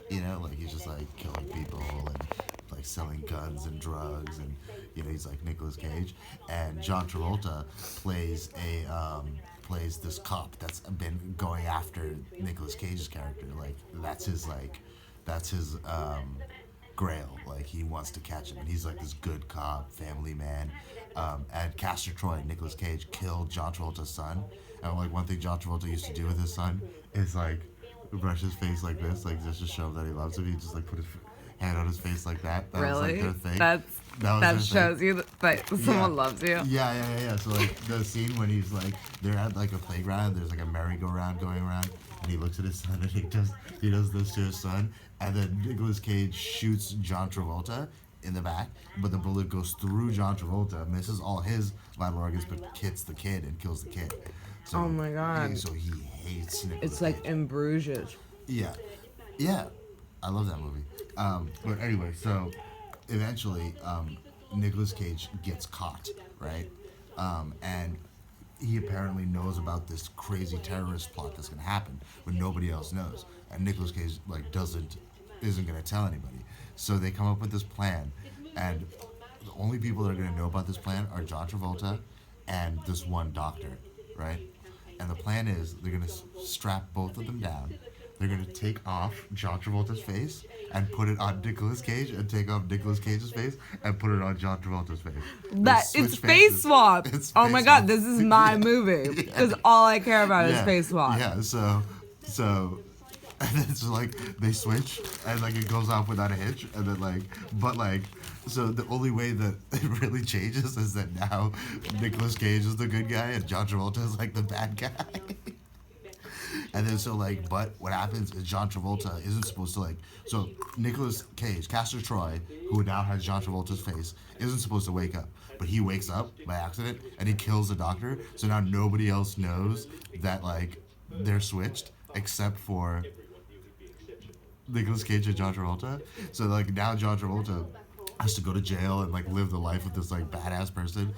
You know, like he's just like killing people and like selling guns and drugs, and you know he's like Nicolas Cage. And John Travolta plays this cop that's been going after Nicolas Cage's character. Like that's his grail. Like he wants to catch him, and he's like this good cop, family man. And Castor Troy, Nicolas Cage, killed John Travolta's son. And like one thing John Travolta used to do with his son is like brush his face like this, like just to show that he loves him. He just like put his hand on his face like that. That was like Really? their thing. That shows you that someone loves you. Yeah. So like the scene when he's like they're at like a playground, there's like a merry-go-round going around, and he looks at his son and he does this to his son, and then Nicolas Cage shoots John Travolta in the back, but the bullet goes through John Travolta, misses all his vital organs, but hits the kid and kills the kid. So, Oh my God. So he hates Nicolas It's like Cage. in Bruges. Yeah. I love that movie. But anyway, so eventually, Nicolas Cage gets caught, right? And he apparently knows about this crazy terrorist plot that's gonna happen, but nobody else knows. And Nicolas Cage like isn't gonna tell anybody. So they come up with this plan, and the only people that are gonna know about this plan are John Travolta and this one doctor, right? And the plan is they're gonna strap both of them down. They're gonna take off John Travolta's face and put it on Nicolas Cage, and take off Nicolas Cage's face and put it on John Travolta's face. It's face swap. Oh my God, this is my movie because all I care about is face swap. Yeah, so and then it's like they switch, and like it goes off without a hitch, and then so the only way that it really changes is that now Nicolas Cage is the good guy and John Travolta is like the bad guy. And then but what happens is John Travolta isn't supposed to so Nicolas Cage, Castor Troy, who now has John Travolta's face, isn't supposed to wake up. But he wakes up by accident and he kills the doctor. So now nobody else knows that they're switched except for Nicolas Cage and John Travolta. So now John Travolta has to go to jail and live the life of this badass person.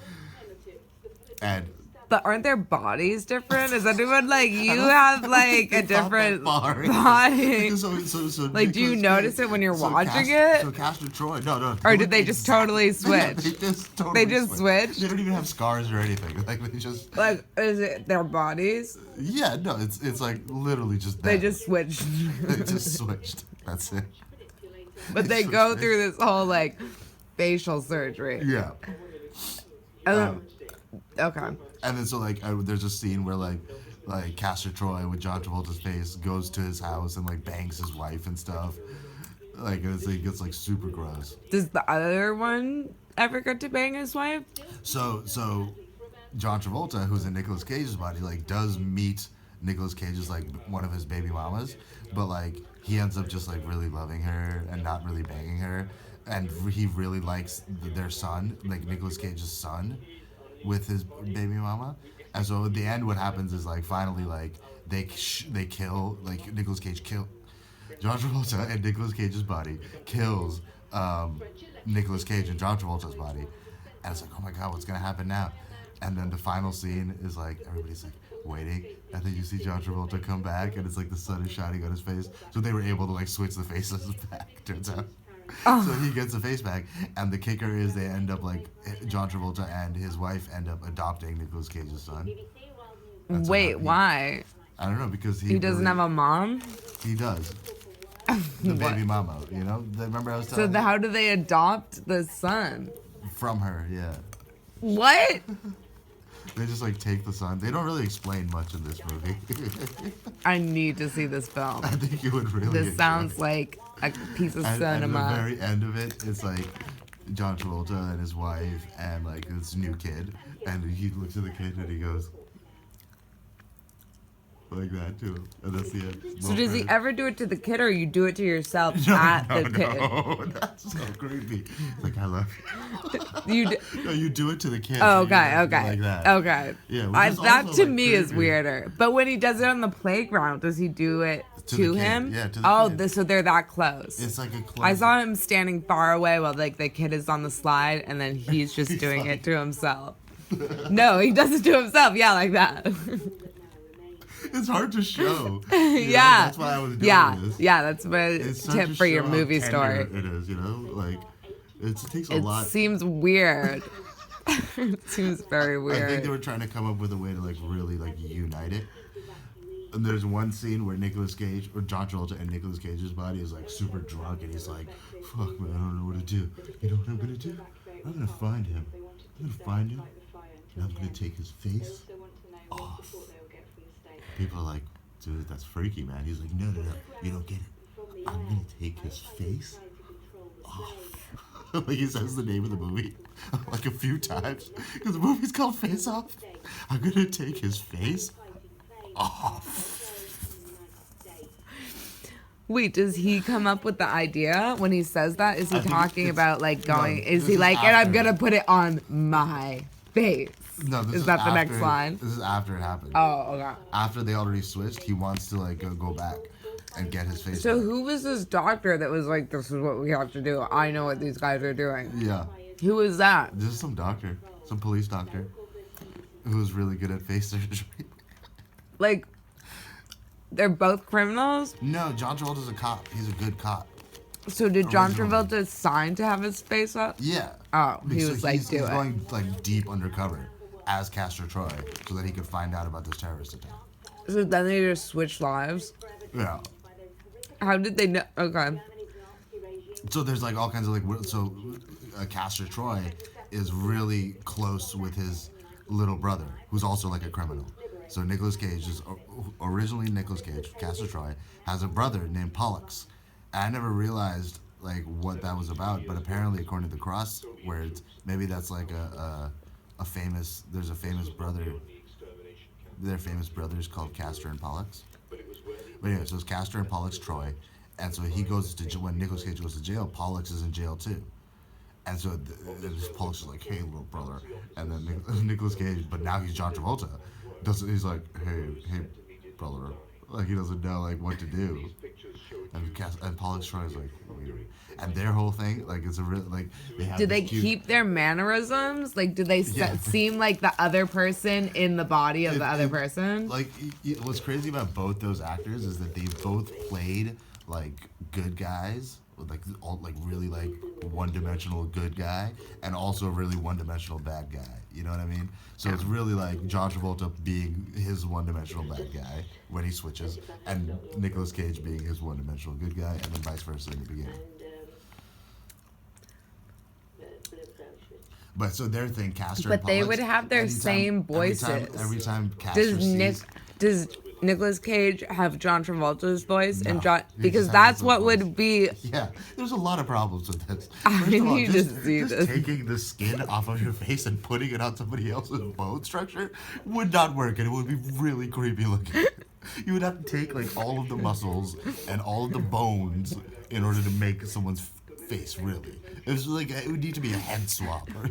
And But aren't their bodies different? Is anyone you have a different body? So do you notice it when you're watching it? So Castor Troy, no. Or did they just totally switch? They just switch? They don't even have scars or anything. They just is it their bodies? Yeah, no, it's literally just They that. just switched. They just switched. That's it. But they go through this whole facial surgery. Yeah. Okay. And then there's a scene where Castor Troy with John Travolta's face goes to his house and bangs his wife and stuff. It gets super gross. Does the other one ever get to bang his wife? So John Travolta, who's in Nicolas Cage's body, does meet Nicolas Cage as one of his baby mamas, but he ends up just really loving her and not really banging her, and he really likes their son, Nicolas Cage's son, with his baby mama. And so at the end, what happens is finally they kill Nicolas Cage John Travolta, and Nicolas Cage's body kills Nicolas Cage and John Travolta's body, and it's oh my God, what's gonna happen now? And then the final scene is everybody's waiting, and then you see John Travolta come back, and it's the sun is shining on his face. So they were able to switch the faces back, turns out. Oh. So he gets the face back, and the kicker is they end up John Travolta and his wife end up adopting Nicolas Cage's son. Wait, why? I don't know, because he doesn't have a mom? He does. The baby mama, you know? Remember I was telling you? So how do they adopt the son? From her, yeah. What? They just take the son. They don't really explain much in this movie. I need to see this film. I think you would really This enjoy sounds it. like a piece of And cinema. at the very end of it, it's John Travolta and his wife and this new kid, and he looks at the kid and he goes like that too, and that's the end. So does he ever do it to the kid, or you do it to yourself at the kid? No, that's so creepy. It's I love You No, you do it to the kid. Oh, so okay, you okay, like that. okay. Yeah, which is that also, to me is creepy. weirder. But when he does it on the playground, does he do it To to the kid. him? Yeah, to the kid. So they're that close. It's a close. I saw him standing far away while the kid is on the slide, and then he's just doing it to himself. No, he does it to himself. Yeah, like that. It's hard to show. Yeah. That's why I was doing this. Yeah, that's my tip for your movie story. It is, like it takes a It lot. seems weird. It seems very weird. I think they were trying to come up with a way to like really like unite it. And there's one scene where Nicolas Cage or John Travolta and Nicolas Cage's body is like super drunk, and he's like, "Fuck man, I don't know what to do. You know what I'm gonna do? I'm gonna find him. I'm gonna find him, and I'm gonna take his face off." People are like, "Dude, that's freaky, man." He's like, "No, you don't get it. I'm gonna take his face off." Like he says the name of the movie like a few times because the movie's called Face Off. I'm gonna take his face off. Wait, does he come up with the idea when he says that? Is he talking about like going? No, is this he is like, and I'm after. gonna put it on my face? No, this Is that the after, next line? This is after it happened. Oh, okay. After they already switched, he wants to like go back and get his face. So back. who was this doctor that was like, "This is what we have to do. I know what these guys are doing." Yeah, Who was that? this is some doctor, some police doctor, who's really good at face surgery. Like, they're both criminals. No, John Travolta's a cop. He's a good cop. So did John Originally. Travolta sign to have his face up? Yeah. Oh, he So was like, he's "Do it." going like deep undercover as Castor Troy so that he could find out about this terrorist attack. So then they just switched lives. Yeah. How did they know? Okay. So there's like all kinds of like Castor Troy is really close with his little brother, who's also like a criminal. So Nicolas Cage is originally Nicolas Cage. Castor Troy has a brother named Pollux. And I never realized like what that was about, but apparently according to the cross words, maybe that's like a famous. There's a famous brother. They're famous brothers called Castor and Pollux. But anyway, so it's Castor and Pollux Troy, and so he goes to when Nicolas Cage goes to jail, Pollux is in jail too, and so Pollux is like, "Hey, little brother," and then Nicolas Cage, but now he's John Travolta, he's like, "Hey, brother," like he doesn't know like what to do, and Pollux Troy is like, weird. And their whole thing, like, it's a real like they have. Do they this cute, keep their mannerisms? Like, do they Yeah. seem like the other person in the body of the other person? Like, what's crazy about both those actors is that they both played like good guys, like really like one-dimensional good guy, and also a really one-dimensional bad guy. You know what I mean? So it's really like John Travolta being his one-dimensional bad guy when he switches, and Nicolas Cage being his one-dimensional good guy, and then vice versa in the beginning. But so their thing, Castor. But and they Pollux, would have their same voices. Every time Castor Does Nicolas Cage have John Travolta's voice No, and John? he Because just has that's his what own would voice. be. Yeah, there's a lot of problems with this. I First of all, need to see this. taking the skin off of your face and putting it on somebody else's bone structure would not work, and it would be really creepy looking. You would have to take like all of the muscles and all of the bones in order to make someone's face. Really, it was like it would need to be a head swap, or,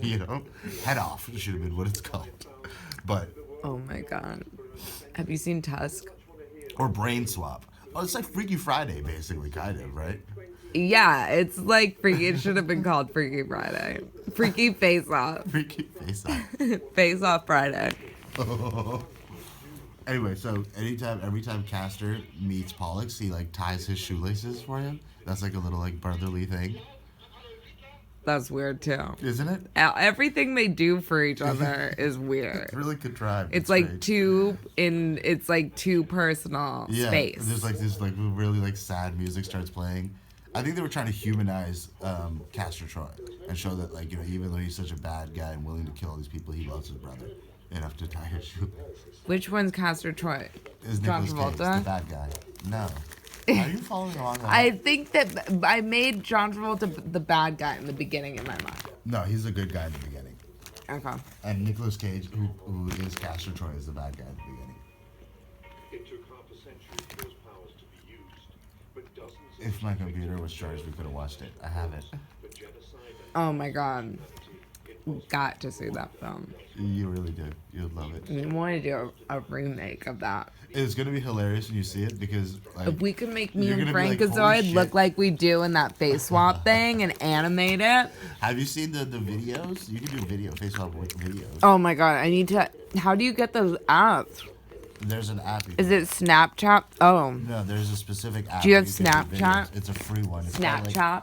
head off should have been what it's called. But Oh my god! Have you seen Tusk? or brain swap. Oh, it's like Freaky Friday, basically, kind of, right? Yeah, it's like freaky. It should have been called Freaky Friday. Freaky Face Off. Freaky face off. Face Off Friday. Anyway, so every time Castor meets Pollux, he like ties his shoelaces for him. That's like a little like brotherly thing, That's weird too. isn't it? Everything they do for each other is weird. It's really contrived. It's like strange. it's like too personal space. There's like this like really like sad music starts playing. I think they were trying to humanize Castor Troy and show that like even though he's such a bad guy and willing to kill all these people, he loves his brother enough to tie his shoelaces. Which one's Castor Troy? Is John Nicolas Cage, Travolta? the bad guy? No. Are you following along? I think that I made John Travolta the bad guy in the beginning in my mind. No, he's a good guy in the beginning. Okay. And Nicolas Cage, who is Castor Troy, is the bad guy in the beginning. It took half a century for those powers to be used, but dozens If my computer was charged, we could have watched it. I haven't. of genocide Oh my god. Got to see that film. You really did. You'd love it. We want to do a remake of that. It's gonna be hilarious when you see it because like If we could make me you're and gonna be like, Frankazoid "Holy look shit." like we do in that face swap thing and animate it. Have you seen the videos? You can do face swap videos. Oh my god, I need to. How do you get those apps? There's an app. Is it Snapchat? Oh, No, there's a specific app. Do you have where can do Snapchat? videos. It's a free one. It's called, like, Snapchat.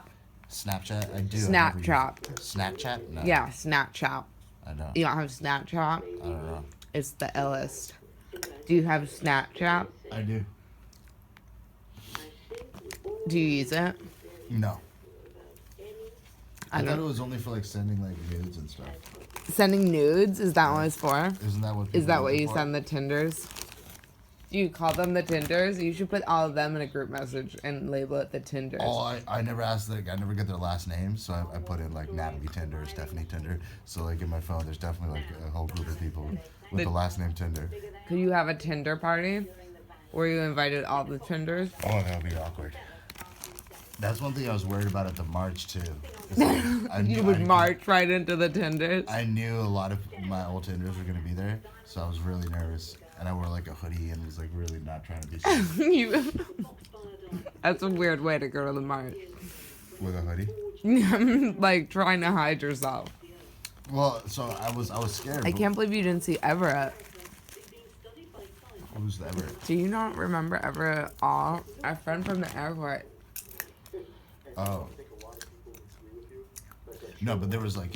Snapchat. I do. I never use Snapchat. it. Snapchat? No. Yeah, Snapchat. I know. You don't have Snapchat? I don't know. It's the illest. Do you have Snapchat? I do. Do you use it? No. I thought it don't. was only for like sending like nudes and stuff. Sending nudes? Is that what it's for? Isn't that what? Is people that use what it you for? send the Tinders? Do you call them the Tinders? You should put all of them in a group message and label it the Tinders. Oh, I never asked. Like, I never get their last names, so I put in like Natalie Tinder or Stephanie Tinder. So like in my phone, there's definitely like a whole group of people with the last name Tinder. Could you have a Tinder party where you invited all the Tinders? Oh, that would be awkward. That's one thing I was worried about at the march too. It's like, You would march right into the Tinders. I knew a lot of my old Tinders were gonna be there, so I was really nervous. And I wore like a hoodie and was like really not trying to be safe That's a weird way to go to the march. with a hoodie. Like trying to hide yourself. Well, so I was scared. I but- can't believe you didn't see Everett. Who's the Everett? Do you not remember Everett at all? Our friend from the airport. Oh. No, but there was like,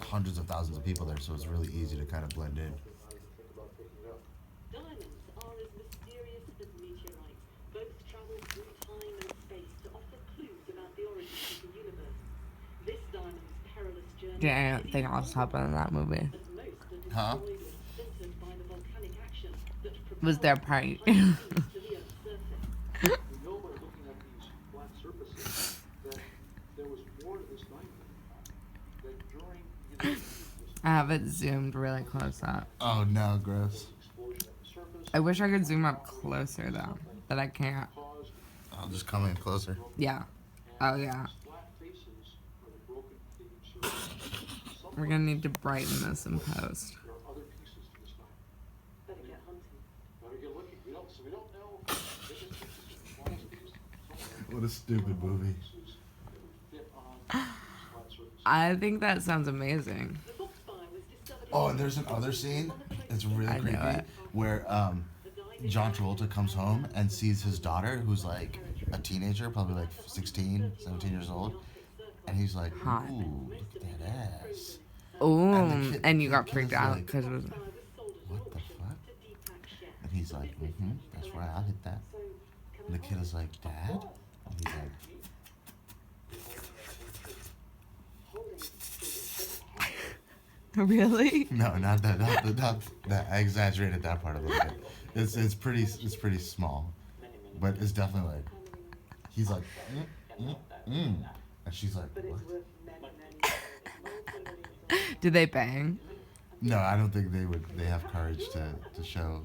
hundreds of thousands of people there, so it's really easy to kind of blend in. Diamonds are as mysterious as meteorites. Both travel through time and space to offer clues about the origins of the universe. This diamond's perilous journey Yeah, I don't think I'll stop in that movie. as most are Huh? destroyed or splintered by the volcanic action that Was their part. propels to the Earth's surface. We know by looking at these flat surfaces that there was more to this diamond. That during I have it zoomed really close up. Oh no, gross. explosion at the surface I wish I could zoom up closer though, but I can't. caused I'll just come in closer. Yeah. Oh yeah. flat faces are the broken cleavage surface. We're gonna need to brighten this in post. There are other pieces to this diamond. Better get hunting. Better get looking. We don't know. There's just pieces, lots of pieces, somewhere What a stupid movie. pieces that would fit on these flat surfaces. I think that sounds amazing. The foxfire was discovered Oh, and there's another scene. It's really I know creepy it. where John Travolta comes home and sees his daughter, who's like a teenager, probably like 16, 17 years old, and he's like, Hot. "Ooh, look at that ass." Ooh, kid- and you the got kid freaked is out like- because it was. What the fuck? And he's like, "That's right, I'll hit that." And the kid is like, "Dad?" And he's like, Really? "No, not that. Not that. I exaggerated that part a little bit. It's pretty small, but it's definitely like." He's like, and she's like, "What?" Did they bang? No, I don't think they would. They have courage to show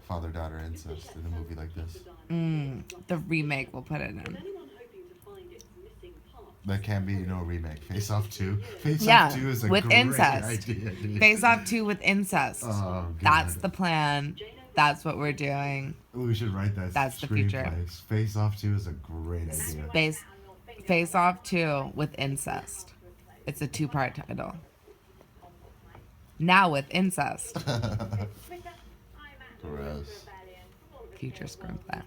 father-daughter incest in a movie like this. The remake will put it in. anyone hoping to find its missing parts. There can be no remake. Face Off 2. Face Yeah, Off 2 is a with great incest. idea, dude. Face Off 2 with incest. Oh, God. That's the plan. That's what we're doing. We should write that. That's the future. screenplay. Face Off 2 is a great idea. Face Off 2 with incest. It's a 2-part title. Now with incest. Gross. Future screenplay.